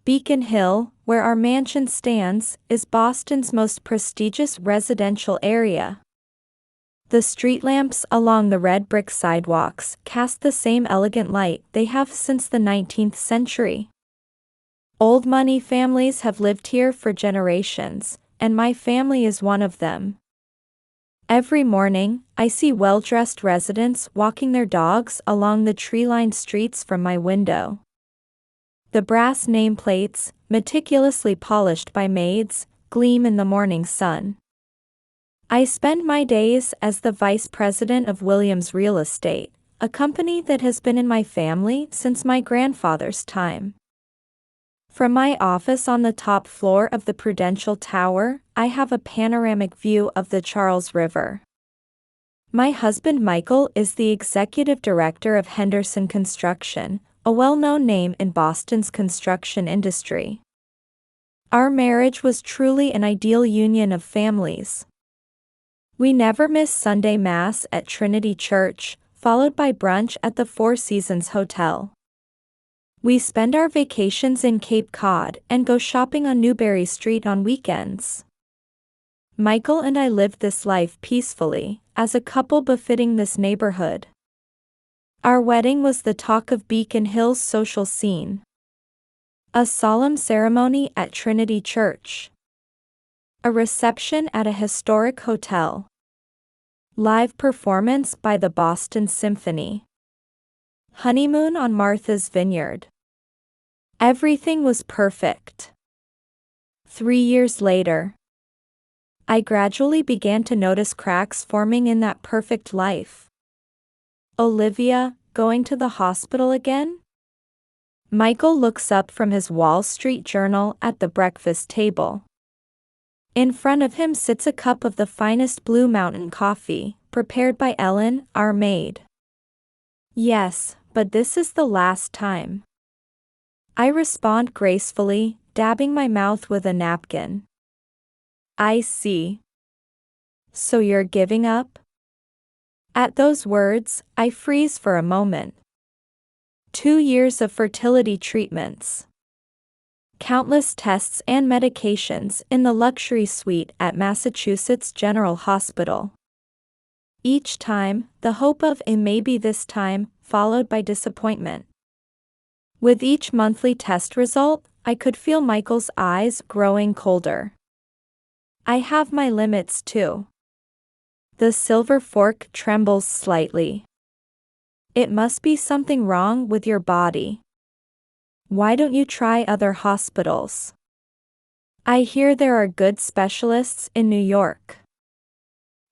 Beacon Hill, where our mansion stands, is Boston's most prestigious residential area. The street lamps along the red brick sidewalks cast the same elegant light they have since the 19th century. Old money families have lived here for generations, and my family is one of them. Every morning, I see well-dressed residents walking their dogs along the tree-lined streets from my window. The brass nameplates, meticulously polished by maids, gleam in the morning sun. I spend my days as the vice president of Williams Real Estate, a company that has been in my family since my grandfather's time. From my office on the top floor of the Prudential Tower, I have a panoramic view of the Charles River. My husband Michael is the executive director of Henderson Construction, a well-known name in Boston's construction industry. Our marriage was truly an ideal union of families. We never miss Sunday Mass at Trinity Church, followed by brunch at the Four Seasons Hotel. We spend our vacations in Cape Cod and go shopping on Newbury Street on weekends. Michael and I lived this life peacefully, as a couple befitting this neighborhood. Our wedding was the talk of Beacon Hill's social scene. A solemn ceremony at Trinity Church. A reception at a historic hotel. Live performance by the Boston Symphony. Honeymoon on Martha's Vineyard. Everything was perfect. 3 years later, I gradually began to notice cracks forming in that perfect life. Olivia, going to the hospital again? Michael looks up from his Wall Street Journal at the breakfast table. In front of him sits a cup of the finest Blue Mountain coffee, prepared by Ellen, our maid. Yes, but this is the last time. I respond gracefully, dabbing my mouth with a napkin. I see. So you're giving up? At those words, I freeze for a moment. 2 years of fertility treatments. Countless tests and medications in the luxury suite at Massachusetts General Hospital. Each time, the hope of a maybe this time, followed by disappointment. With each monthly test result, I could feel Michael's eyes growing colder. I have my limits too. The silver fork trembles slightly. It must be something wrong with your body. Why don't you try other hospitals? I hear there are good specialists in New York.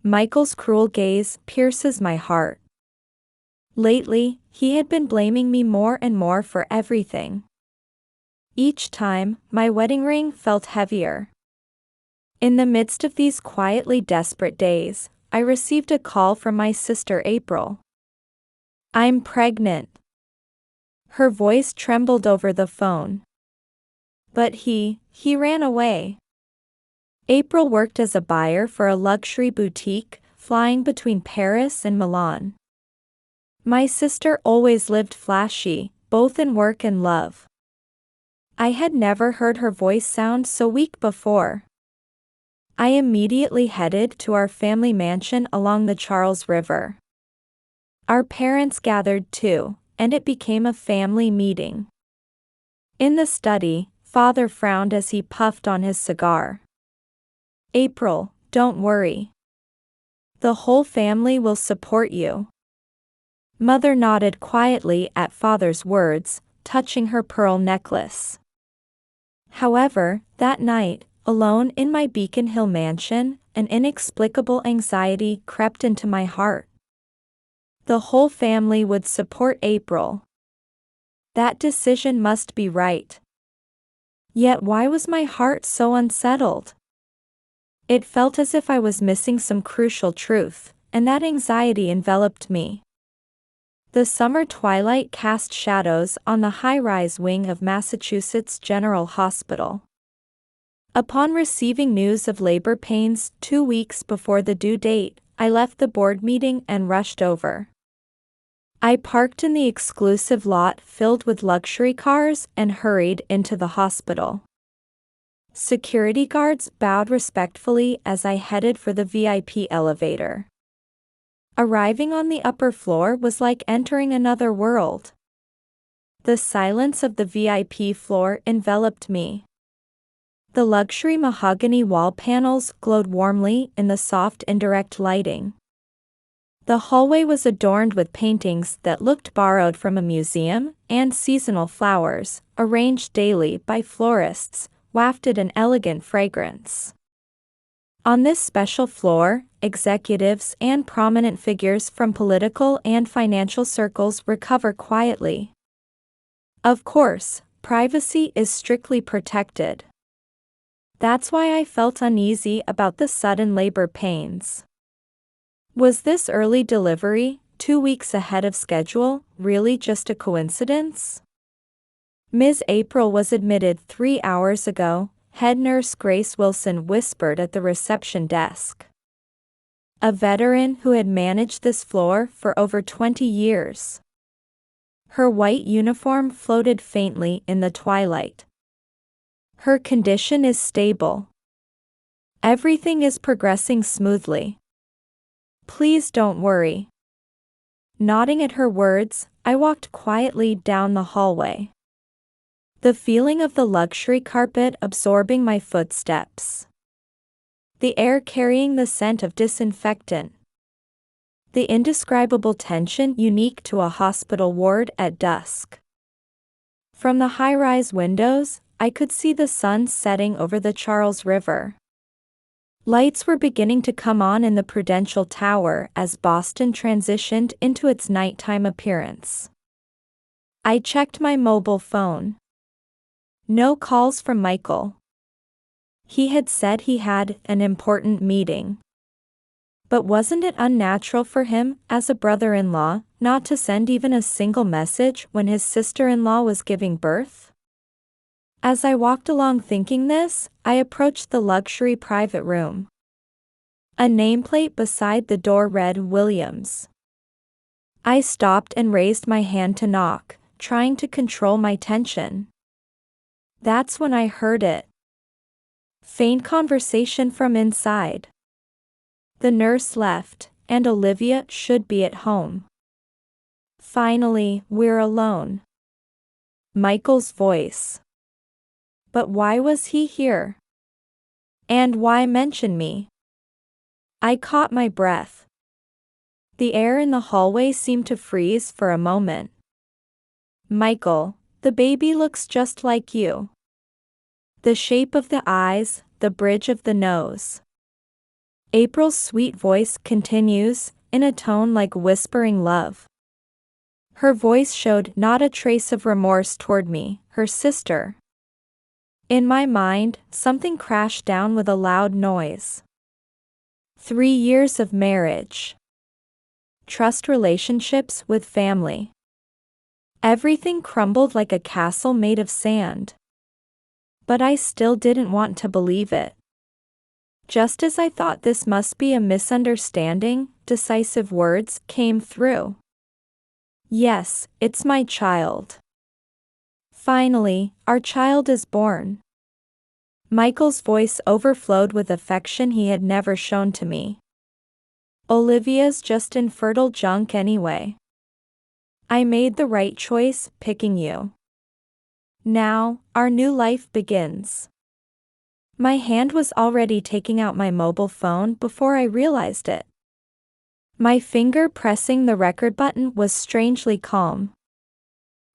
Michael's cruel gaze pierces my heart. Lately, he had been blaming me more and more for everything. Each time, my wedding ring felt heavier. In the midst of these quietly desperate days, I received a call from my sister April. I'm pregnant. Her voice trembled over the phone. But he ran away. April worked as a buyer for a luxury boutique, flying between Paris and Milan. My sister always lived flashy, both in work and love. I had never heard her voice sound so weak before. I immediately headed to our family mansion along the Charles River. Our parents gathered too, and it became a family meeting. In the study, Father frowned as he puffed on his cigar. April, don't worry. The whole family will support you. Mother nodded quietly at Father's words, touching her pearl necklace. However, that night, alone in my Beacon Hill mansion, an inexplicable anxiety crept into my heart. The whole family would support April. That decision must be right. Yet why was my heart so unsettled? It felt as if I was missing some crucial truth, and that anxiety enveloped me. The summer twilight cast shadows on the high-rise wing of Massachusetts General Hospital. Upon receiving news of labor pains 2 weeks before the due date, I left the board meeting and rushed over. I parked in the exclusive lot filled with luxury cars and hurried into the hospital. Security guards bowed respectfully as I headed for the VIP elevator. Arriving on the upper floor was like entering another world. The silence of the VIP floor enveloped me. The luxury mahogany wall panels glowed warmly in the soft indirect lighting. The hallway was adorned with paintings that looked borrowed from a museum, and seasonal flowers, arranged daily by florists, wafted an elegant fragrance. On this special floor, executives and prominent figures from political and financial circles recover quietly. Of course, privacy is strictly protected. That's why I felt uneasy about the sudden labor pains. Was this early delivery, 2 weeks ahead of schedule, really just a coincidence? Ms. April was admitted 3 hours ago, head nurse Grace Wilson whispered at the reception desk. A veteran who had managed this floor for over 20 years. Her white uniform floated faintly in the twilight. Her condition is stable. Everything is progressing smoothly. Please don't worry. Nodding at her words, I walked quietly down the hallway. The feeling of the luxury carpet absorbing my footsteps. The air carrying the scent of disinfectant. The indescribable tension unique to a hospital ward at dusk. From the high-rise windows, I could see the sun setting over the Charles River. Lights were beginning to come on in the Prudential Tower as Boston transitioned into its nighttime appearance. I checked my mobile phone. No calls from Michael. He had said he had an important meeting. But wasn't it unnatural for him, as a brother-in-law, not to send even a single message when his sister-in-law was giving birth? As I walked along thinking this, I approached the luxury private room. A nameplate beside the door read Williams. I stopped and raised my hand to knock, trying to control my tension. That's when I heard it. Faint conversation from inside. The nurse left, and Olivia should be at home. Finally, we're alone. Michael's voice. But why was he here? And why mention me? I caught my breath. The air in the hallway seemed to freeze for a moment. Michael, the baby looks just like you. The shape of the eyes, the bridge of the nose. April's sweet voice continues, in a tone like whispering love. Her voice showed not a trace of remorse toward me, her sister. In my mind, something crashed down with a loud noise. 3 years of marriage. Trust relationships with family. Everything crumbled like a castle made of sand. But I still didn't want to believe it. Just as I thought this must be a misunderstanding, decisive words came through. Yes, it's my child. Finally, our child is born. Michael's voice overflowed with affection he had never shown to me. Olivia's just infertile junk anyway. I made the right choice, picking you. Now, our new life begins. My hand was already taking out my mobile phone before I realized it. My finger pressing the record button was strangely calm.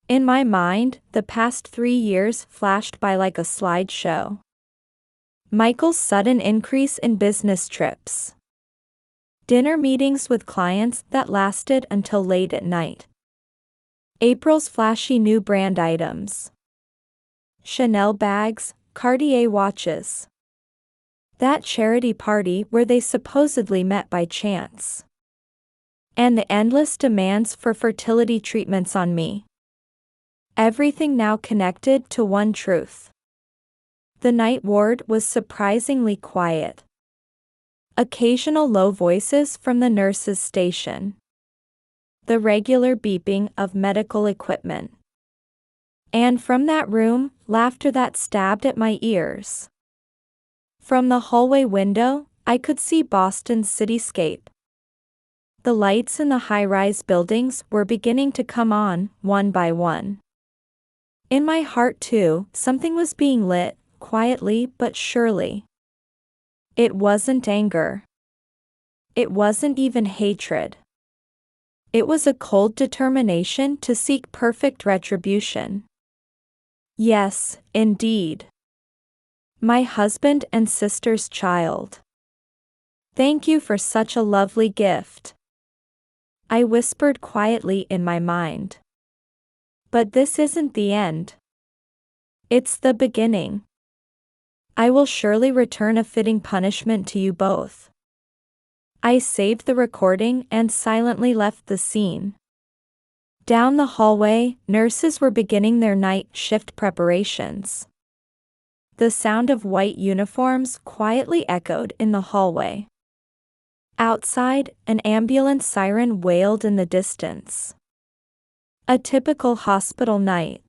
In my mind, the past 3 years flashed by like a slideshow. Michael's sudden increase in business trips. Dinner meetings with clients that lasted until late at night. April's flashy new brand items. Chanel bags, Cartier watches. That charity party where they supposedly met by chance. And the endless demands for fertility treatments on me. Everything now connected to one truth. The night ward was surprisingly quiet. Occasional low voices from the nurses' station. the regular beeping of medical equipment. And from that room, laughter that stabbed at my ears. From the hallway window, I could see Boston's cityscape. The lights in the high-rise buildings were beginning to come on, one by one. In my heart too, something was being lit, quietly but surely. It wasn't anger. It wasn't even hatred. It was a cold determination to seek perfect retribution. Yes, indeed. My husband and sister's child. Thank you for such a lovely gift. I whispered quietly in my mind. But this isn't the end. It's the beginning. I will surely return a fitting punishment to you both. I saved the recording and silently left the scene. Down the hallway, nurses were beginning their night shift preparations. The sound of white uniforms quietly echoed in the hallway. Outside, an ambulance siren wailed in the distance. A typical hospital night.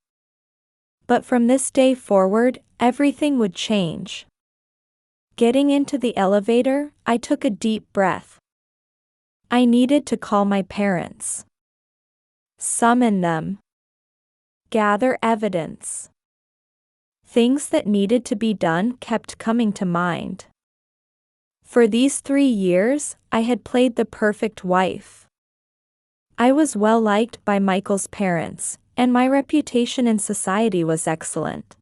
But from this day forward, everything would change. Getting into the elevator, I took a deep breath. I needed to call my parents. Summon them. Gather evidence. Things that needed to be done kept coming to mind. For these 3 years, I had played the perfect wife. I was well liked by Michael's parents, and my reputation in society was excellent.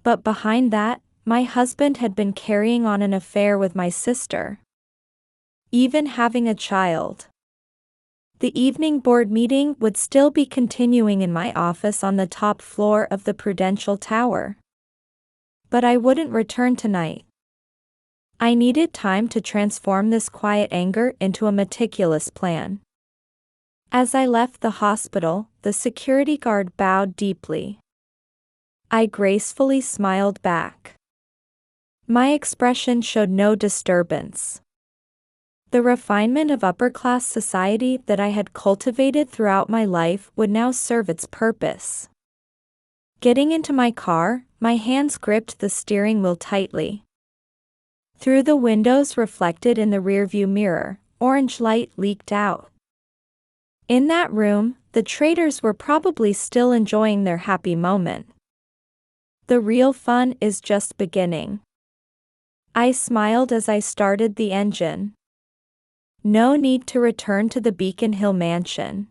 But behind that, my husband had been carrying on an affair with my sister. Even having a child. The evening board meeting would still be continuing in my office on the top floor of the Prudential Tower. But I wouldn't return tonight. I needed time to transform this quiet anger into a meticulous plan. As I left the hospital, the security guard bowed deeply. I gracefully smiled back. My expression showed no disturbance. The refinement of upper-class society that I had cultivated throughout my life would now serve its purpose. Getting into my car, my hands gripped the steering wheel tightly. Through the windows reflected in the rearview mirror, orange light leaked out. In that room, the traders were probably still enjoying their happy moment. The real fun is just beginning. I smiled as I started the engine. No need to return to the Beacon Hill mansion.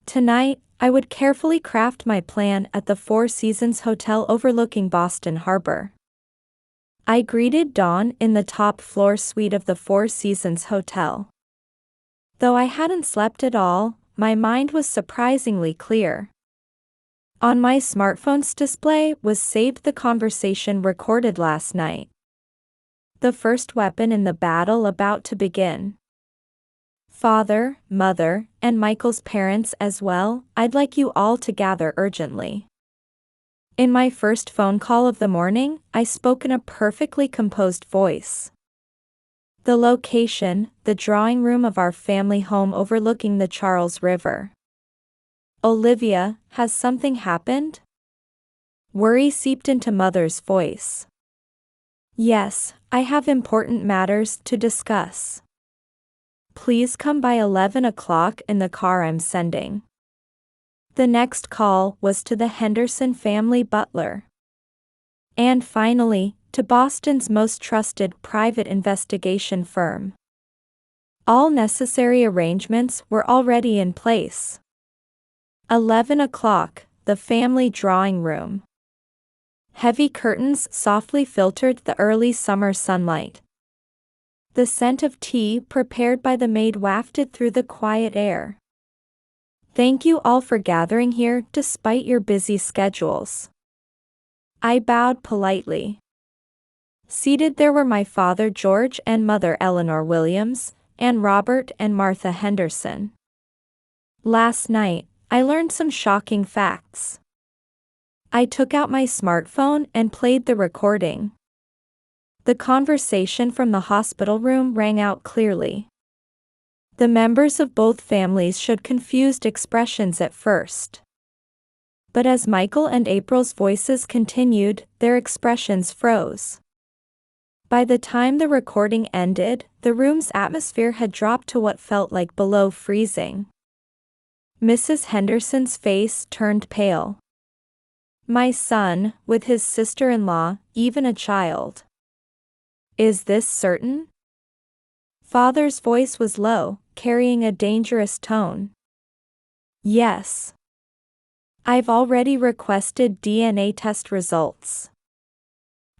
Tonight, I would carefully craft my plan at the Four Seasons Hotel overlooking Boston Harbor. I greeted dawn in the top-floor suite of the Four Seasons Hotel. Though I hadn't slept at all, my mind was surprisingly clear. On my smartphone's display was saved the conversation recorded last night. The first weapon in the battle about to begin. Father, mother, and Michael's parents as well, I'd like you all to gather urgently. In my first phone call of the morning, I spoke in a perfectly composed voice. The location, the drawing room of our family home overlooking the Charles River. Olivia, has something happened? Worry seeped into Mother's voice. Yes, I have important matters to discuss. Please come by 11 o'clock in the car I'm sending. The next call was to the Henderson family butler. And finally, to Boston's most trusted private investigation firm. All necessary arrangements were already in place. 11 o'clock, the family drawing room. Heavy curtains softly filtered the early summer sunlight. The scent of tea prepared by the maid wafted through the quiet air. Thank you all for gathering here despite your busy schedules. I bowed politely. Seated there were my father George and mother Eleanor Williams, and Robert and Martha Henderson. Last night, I learned some shocking facts. I took out my smartphone and played the recording. The conversation from the hospital room rang out clearly. The members of both families showed confused expressions at first. But as Michael and April's voices continued, their expressions froze. By the time the recording ended, the room's atmosphere had dropped to what felt like below freezing. Mrs. Henderson's face turned pale. My son, with his sister-in-law, even a child. Is this certain? Father's voice was low, carrying a dangerous tone. Yes. I've already requested DNA test results.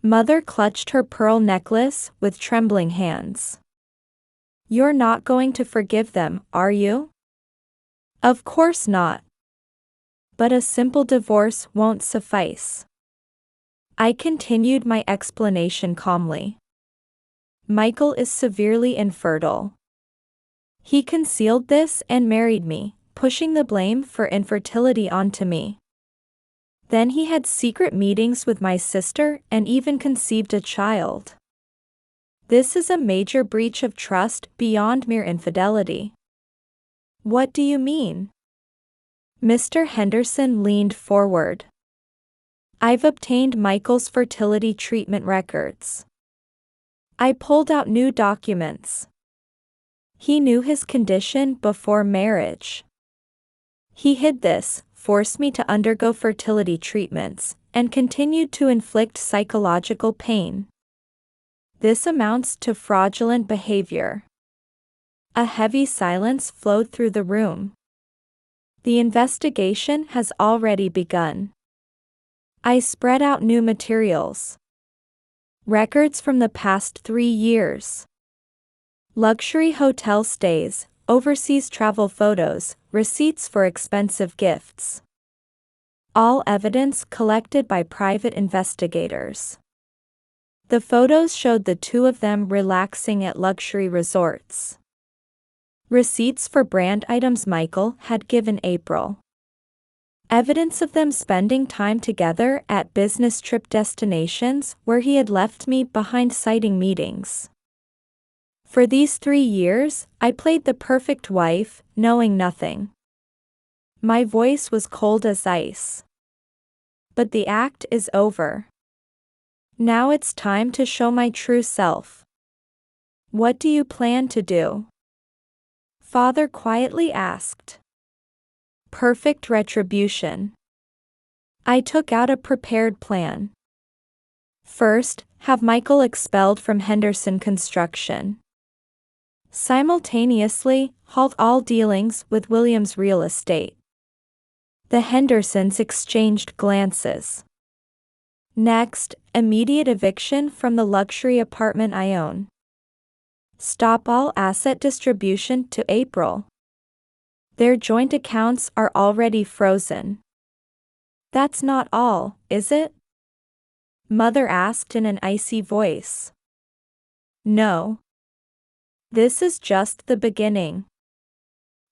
Mother clutched her pearl necklace with trembling hands. You're not going to forgive them, are you? Of course not. But a simple divorce won't suffice. I continued my explanation calmly. Michael is severely infertile. He concealed this and married me, pushing the blame for infertility onto me. Then he had secret meetings with my sister and even conceived a child. This is a major breach of trust beyond mere infidelity. What do you mean? Mr. Henderson leaned forward. I've obtained Michael's fertility treatment records. I pulled out new documents. He knew his condition before marriage. He hid this, forced me to undergo fertility treatments, and continued to inflict psychological pain. This amounts to fraudulent behavior. A heavy silence flowed through the room. The investigation has already begun. I spread out new materials. Records from the past 3 years. Luxury hotel stays, overseas travel photos, receipts for expensive gifts. All evidence collected by private investigators. The photos showed the two of them relaxing at luxury resorts. Receipts for brand items Michael had given April. Evidence of them spending time together at business trip destinations where he had left me behind citing meetings. For these 3 years, I played the perfect wife, knowing nothing. My voice was cold as ice. But the act is over. Now it's time to show my true self. What do you plan to do? Father quietly asked. Perfect retribution. I took out a prepared plan. First, have Michael expelled from Henderson Construction. Simultaneously, halt all dealings with Williams Real Estate. The Hendersons exchanged glances. Next, immediate eviction from the luxury apartment I own. Stop all asset distribution to April. Their joint accounts are already frozen. That's not all, is it? Mother asked in an icy voice. No. This is just the beginning.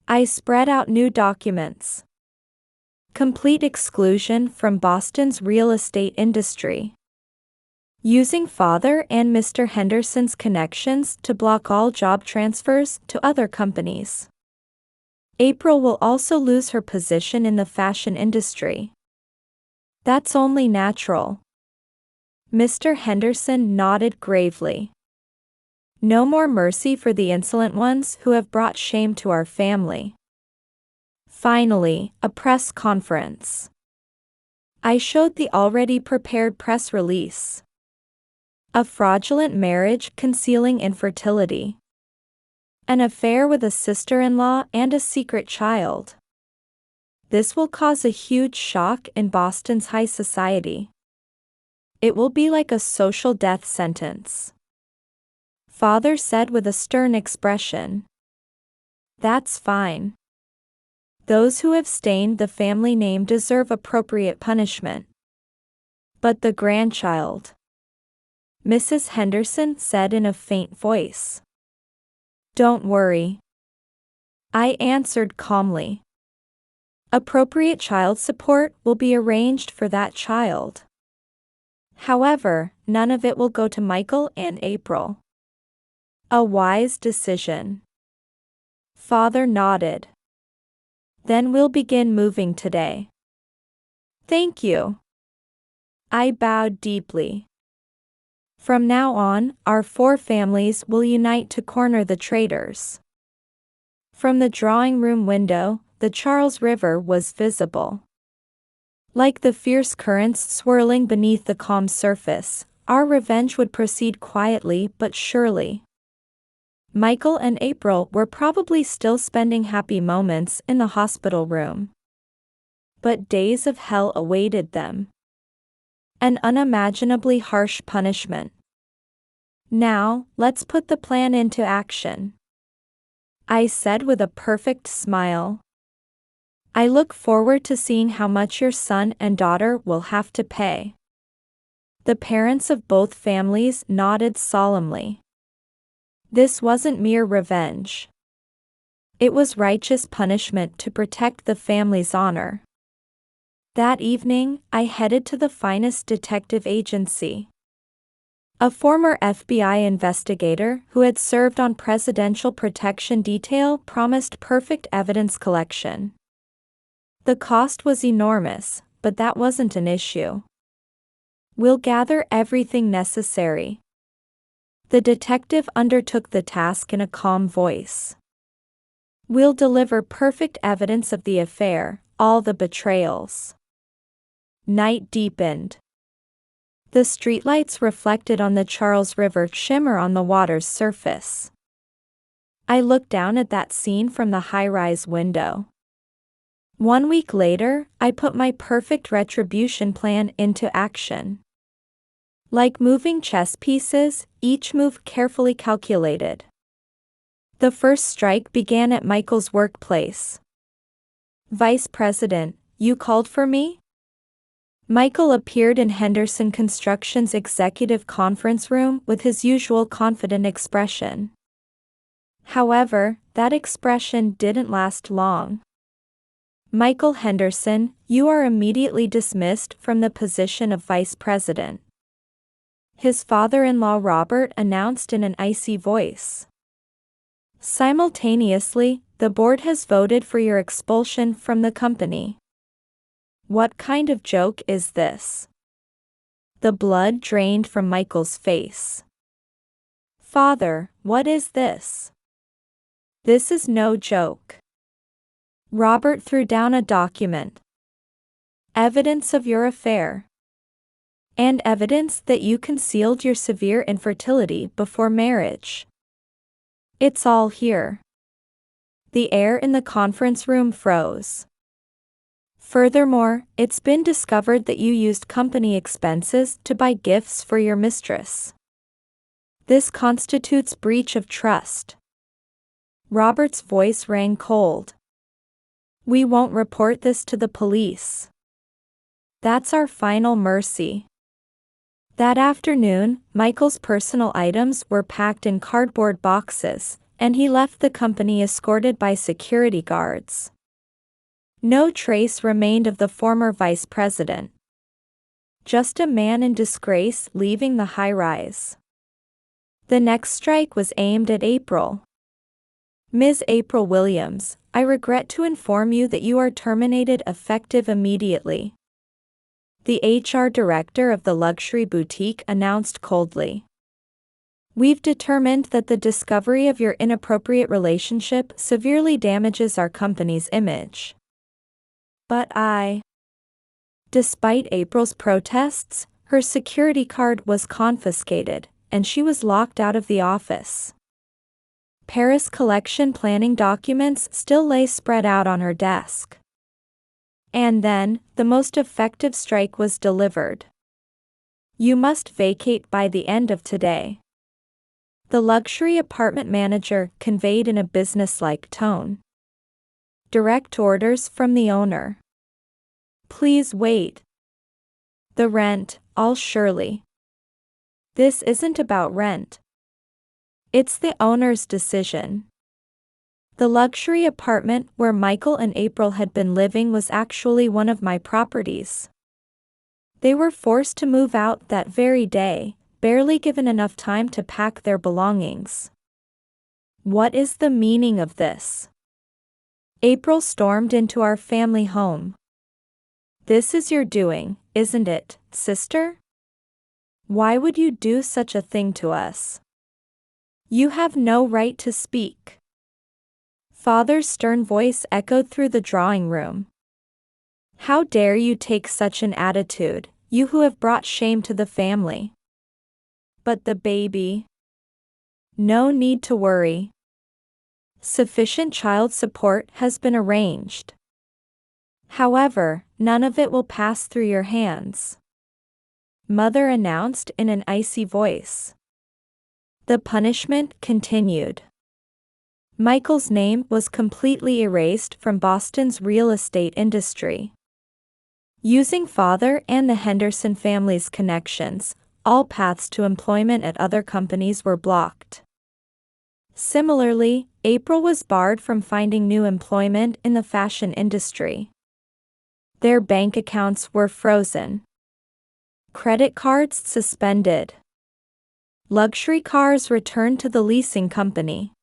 I spread out new documents. Complete exclusion from Boston's real estate industry. Using Father and Mr. Henderson's connections to block all job transfers to other companies. April will also lose her position in the fashion industry. That's only natural. Mr. Henderson nodded gravely. No more mercy for the insolent ones who have brought shame to our family. Finally, a press conference. I showed the already prepared press release. A fraudulent marriage concealing infertility. An affair with a sister-in-law and a secret child. This will cause a huge shock in Boston's high society. It will be like a social death sentence. Father said with a stern expression. That's fine. Those who have stained the family name deserve appropriate punishment. But the grandchild? Mrs. Henderson said in a faint voice. Don't worry. I answered calmly. Appropriate child support will be arranged for that child. However, none of it will go to Michael and April. A wise decision. Father nodded. Then we'll begin moving today. Thank you. I bowed deeply. From now on, our four families will unite to corner the traitors. From the drawing room window, the Charles River was visible. Like the fierce currents swirling beneath the calm surface, our revenge would proceed quietly but surely. Michael and April were probably still spending happy moments in the hospital room. But days of hell awaited them. An unimaginably harsh punishment. Now, let's put the plan into action, I said with a perfect smile. I look forward to seeing how much your son and daughter will have to pay. The parents of both families nodded solemnly. This wasn't mere revenge. It was righteous punishment to protect the family's honor. That evening, I headed to the finest detective agency. A former FBI investigator who had served on Presidential Protection Detail promised perfect evidence collection. The cost was enormous, but that wasn't an issue. We'll gather everything necessary. The detective undertook the task in a calm voice. We'll deliver perfect evidence of the affair, all the betrayals. Night deepened. The streetlights reflected on the Charles River shimmer on the water's surface. I looked down at that scene from the high-rise window. 1 week later, I put my perfect retribution plan into action. Like moving chess pieces, each move carefully calculated. The first strike began at Michael's workplace. Vice President, you called for me? Michael appeared in Henderson Construction's executive conference room with his usual confident expression. However, that expression didn't last long. Michael Henderson, you are immediately dismissed from the position of vice president, his father-in-law Robert announced in an icy voice. Simultaneously, the board has voted for your expulsion from the company. What kind of joke is this? The blood drained from Michael's face. Father, what is this? This is no joke. Robert threw down a document. Evidence of your affair. And evidence that you concealed your severe infertility before marriage. It's all here. The air in the conference room froze. Furthermore, it's been discovered that you used company expenses to buy gifts for your mistress. This constitutes breach of trust. Robert's voice rang cold. We won't report this to the police. That's our final mercy. That afternoon, Michael's personal items were packed in cardboard boxes, and he left the company escorted by security guards. No trace remained of the former vice president. Just a man in disgrace leaving the high-rise. The next strike was aimed at April. Ms. April Williams, I regret to inform you that you are terminated effective immediately. The HR director of the luxury boutique announced coldly. We've determined that the discovery of your inappropriate relationship severely damages our company's image. But Despite April's protests, her security card was confiscated, and she was locked out of the office. Paris collection planning documents still lay spread out on her desk. And then, the most effective strike was delivered. You must vacate by the end of today. The luxury apartment manager conveyed in a businesslike tone. Direct orders from the owner. Please wait. The rent, all surely. This isn't about rent. It's the owner's decision. The luxury apartment where Michael and April had been living was actually one of my properties. They were forced to move out that very day, barely given enough time to pack their belongings. What is the meaning of this? April stormed into our family home. "This is your doing, isn't it, sister? Why would you do such a thing to us? You have no right to speak." Father's stern voice echoed through the drawing room. "How dare you take such an attitude, you who have brought shame to the family? But the baby? No need to worry. Sufficient child support has been arranged. However, none of it will pass through your hands," Mother announced in an icy voice. The punishment continued. Michael's name was completely erased from Boston's real estate industry. Using father and the Henderson family's connections, all paths to employment at other companies were blocked. Similarly, April was barred from finding new employment in the fashion industry. Their bank accounts were frozen. Credit cards suspended. Luxury cars returned to the leasing company.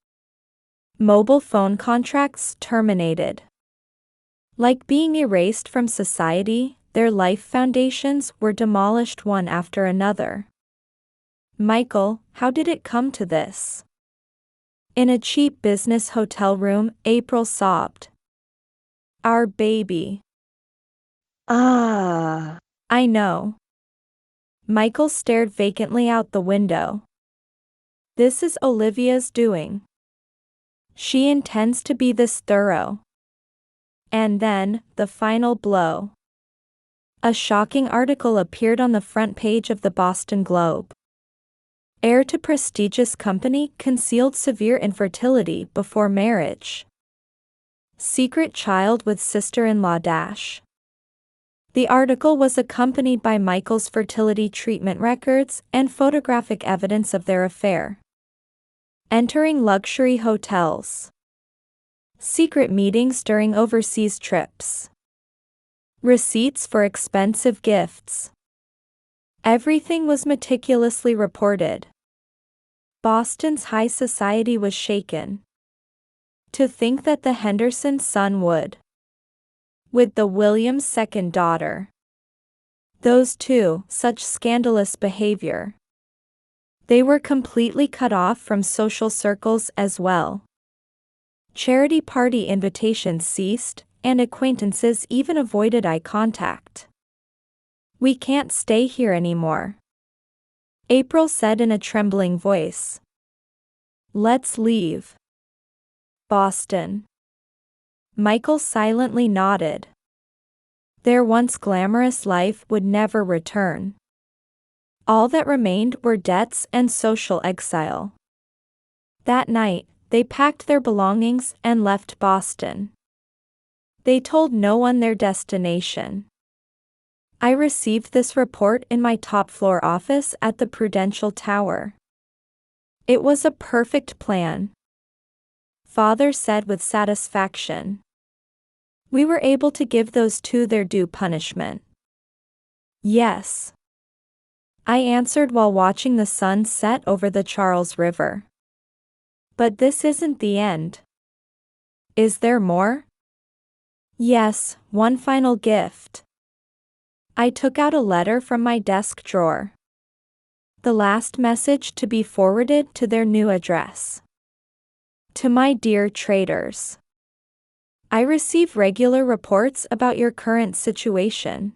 Mobile phone contracts terminated. Like being erased from society, their life foundations were demolished one after another. "Michael, how did it come to this?" In a cheap business hotel room, April sobbed. "Our baby." Ah. "I know." Michael stared vacantly out the window. "This is Olivia's doing. She intends to be this thorough." And then, the final blow. A shocking article appeared on the front page of the Boston Globe. Heir to prestigious company concealed severe infertility before marriage. Secret child with sister-in-law dash. The article was accompanied by Michael's fertility treatment records and photographic evidence of their affair. Entering luxury hotels. Secret meetings during overseas trips. Receipts for expensive gifts. Everything was meticulously reported. Boston's high society was shaken. To think that the Henderson son would. With the Williams' second daughter. Those two, such scandalous behavior. They were completely cut off from social circles as well. Charity party invitations ceased, and acquaintances even avoided eye contact. "We can't stay here anymore," April said in a trembling voice. "Let's leave Boston." Michael silently nodded. Their once glamorous life would never return. All that remained were debts and social exile. That night, they packed their belongings and left Boston. They told no one their destination. I received this report in my top-floor office at the Prudential Tower. "It was a perfect plan," Father said with satisfaction. "We were able to give those two their due punishment." "Yes," I answered while watching the sun set over the Charles River. "But this isn't the end. Is there more?" "Yes, one final gift." I took out a letter from my desk drawer. The last message to be forwarded to their new address. "To my dear traders. I receive regular reports about your current situation.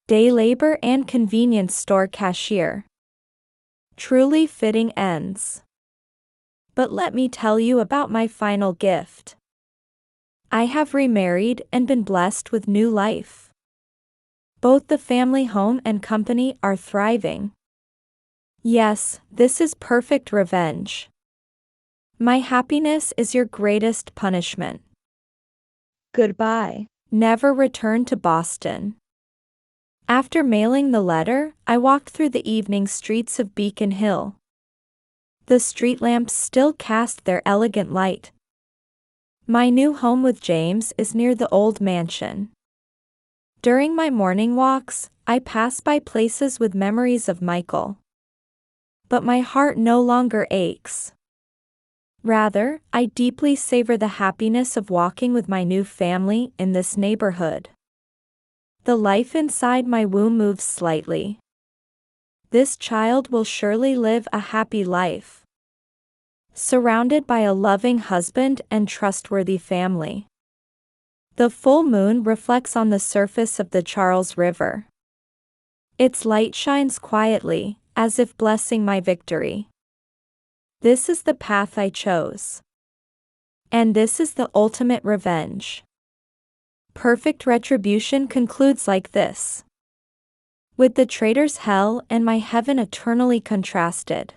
Day labor and convenience store cashier. Truly fitting ends. But let me tell you about my final gift. I have remarried and been blessed with new life. Both the family home and company are thriving. Yes, this is perfect revenge. My happiness is your greatest punishment. Goodbye. Never return to Boston." After mailing the letter, I walked through the evening streets of Beacon Hill. The street lamps still cast their elegant light. My new home with James is near the old mansion. During my morning walks, I pass by places with memories of Michael. But my heart no longer aches. Rather, I deeply savor the happiness of walking with my new family in this neighborhood. The life inside my womb moves slightly. This child will surely live a happy life, surrounded by a loving husband and trustworthy family. The full moon reflects on the surface of the Charles River. Its light shines quietly, as if blessing my victory. This is the path I chose. And this is the ultimate revenge. Perfect retribution concludes like this. With the traitor's hell and my heaven eternally contrasted.